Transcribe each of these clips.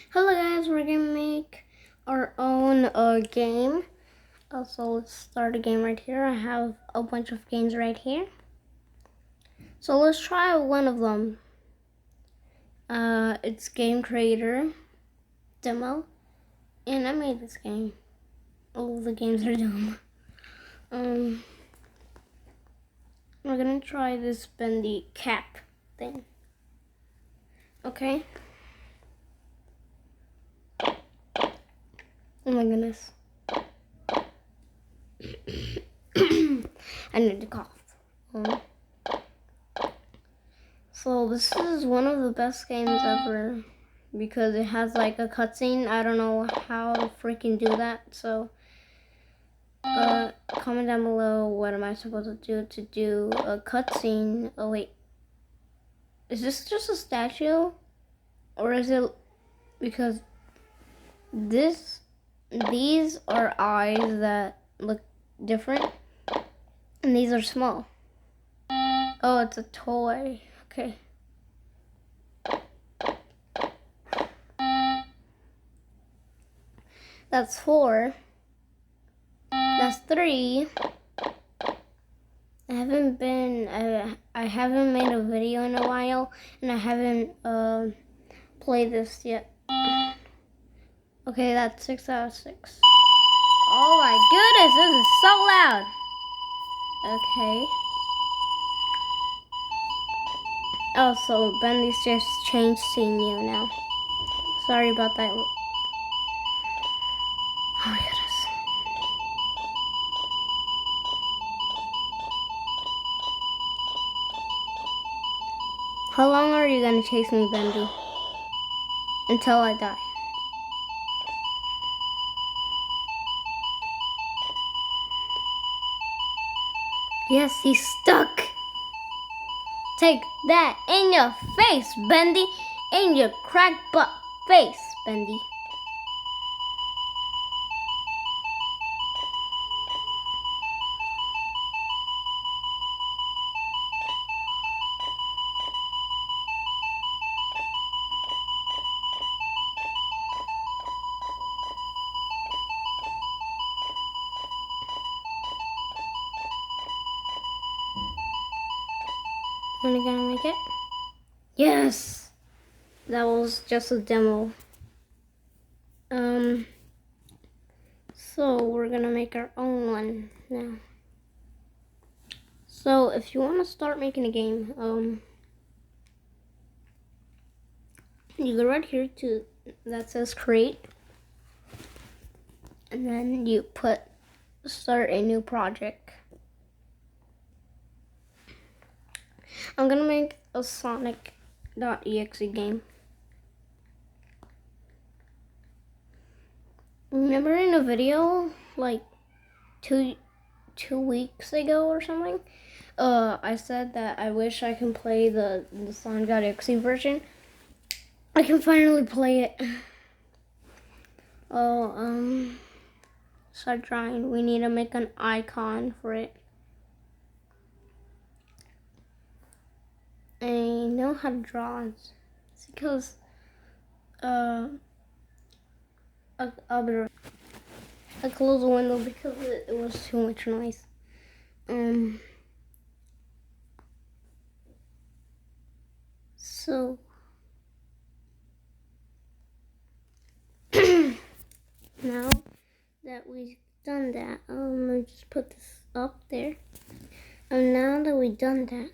Hello guys, we're gonna make our own game. So let's start a game right here. I have a bunch of games right here. So let's try one of them. It's Game Creator Demo, and I made this game. All of the games are dumb. We're gonna try this bendy cap thing. Okay. Oh my goodness. I need to cough. So this is one of the best games ever because it has like a cutscene. I don't know how to freaking do that. So comment down below what am I supposed to do a cutscene. Oh wait, is this just a statue, or is it because these are eyes that look different, and these are small. Oh, it's a toy. Okay. That's 4. That's 3. I haven't made a video in a while, and I haven't played this yet. Okay, that's 6 out of 6. Oh my goodness, this is so loud. Okay. Oh, so Bendy's just changed scene now. Sorry about that. Oh my goodness. How long are you gonna chase me, Bendy? Until I die. Yes, he's stuck. Take that in your face, Bendy. In your crack butt face, Bendy. Are we gonna make it? Yes! That was just a demo. So we're gonna make our own one now. So if you wanna start making a game, you go right here to that says create, and then you put start a new project. I'm gonna make a sonic.exe game. Remember in a video like two weeks ago or something, I said that I wish I can play the sonic.exe version. I can finally play it. Oh, start drawing. We need to make an icon for it. I know how to draw. It's because I'll close the window because it was too much noise. So now that we've done that, I'll just put this up there. And now that we've done that,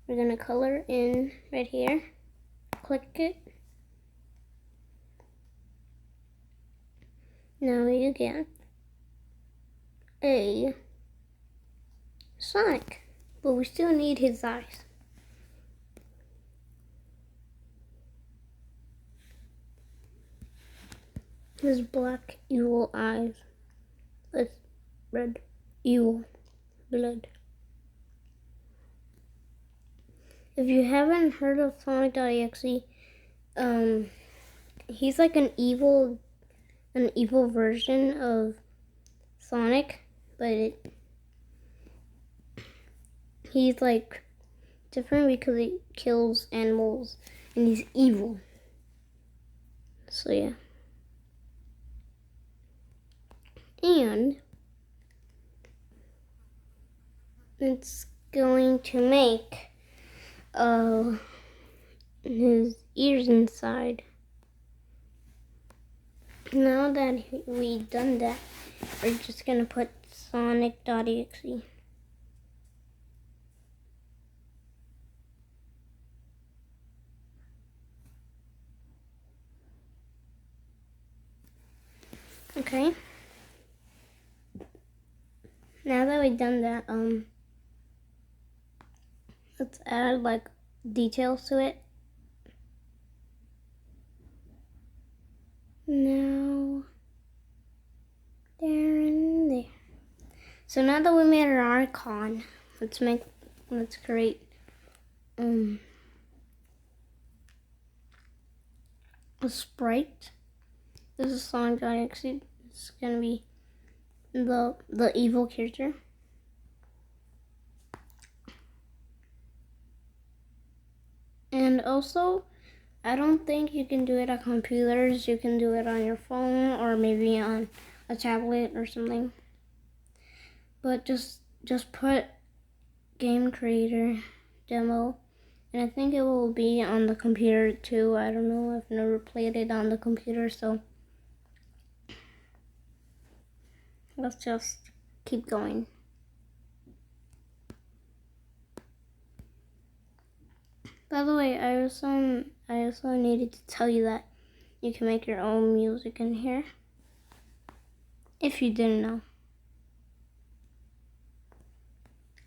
we're gonna color in right here. Click it. Now you get a Sonic, but we still need his eyes. His black evil eyes with red evil blood. If you haven't heard of sonic.exe, he's like an evil version of Sonic, but he's like different because he kills animals and he's evil. So yeah. And it's going to make his ears inside. Now that we've done that, we're just gonna put sonic.exe. Okay. Now that we've done that, let's add like details to it. Now, there and there. So now that we made our icon, let's create a sprite. This is sonic.exe. It's gonna be the evil character. And also, I don't think you can do it on computers. You can do it on your phone or maybe on a tablet or something. But just put game creator demo, and I think it will be on the computer too. I don't know. I've never played it on the computer, so let's just keep going. By the way, I also needed to tell you that you can make your own music in here, if you didn't know.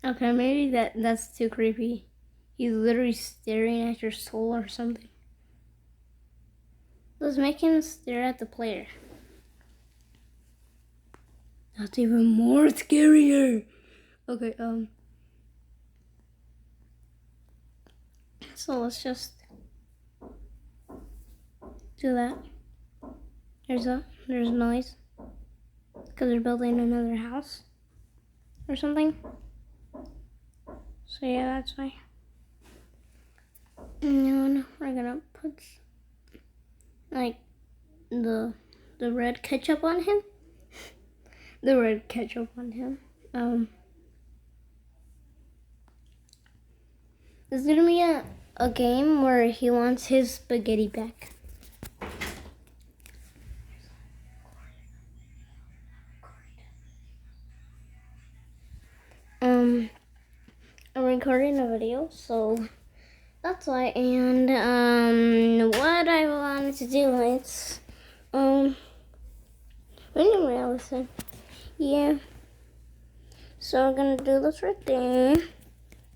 Okay, maybe that's too creepy. He's literally staring at your soul or something. Let's make him stare at the player. That's even more scarier. Okay, so let's just do that. There's noise because they're building another house or something. So yeah, that's why. And we're gonna put like the red ketchup on him. The red ketchup on him. There's gonna be a game where he wants his spaghetti back. I'm recording a video, so that's why. And what I wanted to do is anyway, I was saying, yeah. So we're gonna do this right there,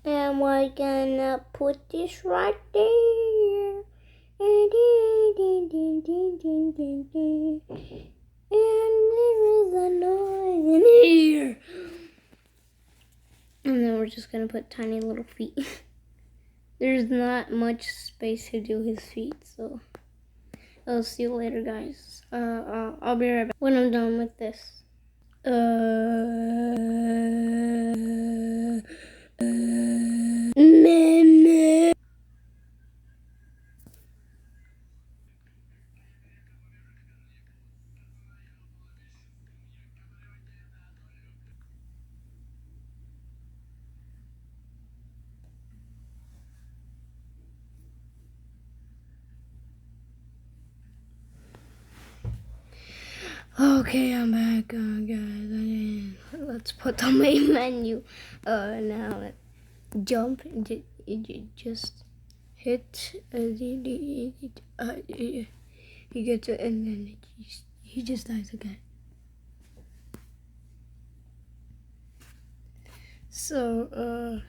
and we're gonna put this right there. And there is a noise in here. And then we're just gonna put tiny little feet. There's not much space to do his feet, so I'll see you later, guys. I'll be right back when I'm done with this. Okay, I'm back, guys. Let's put the main menu. Now let's jump. Just hit. He gets it, and then he just dies again. So,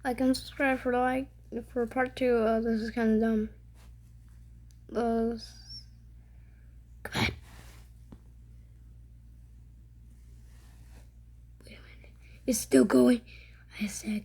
like and subscribe for part 2. This is kind of dumb. Goodbye. Wait a minute. It's still going. I said.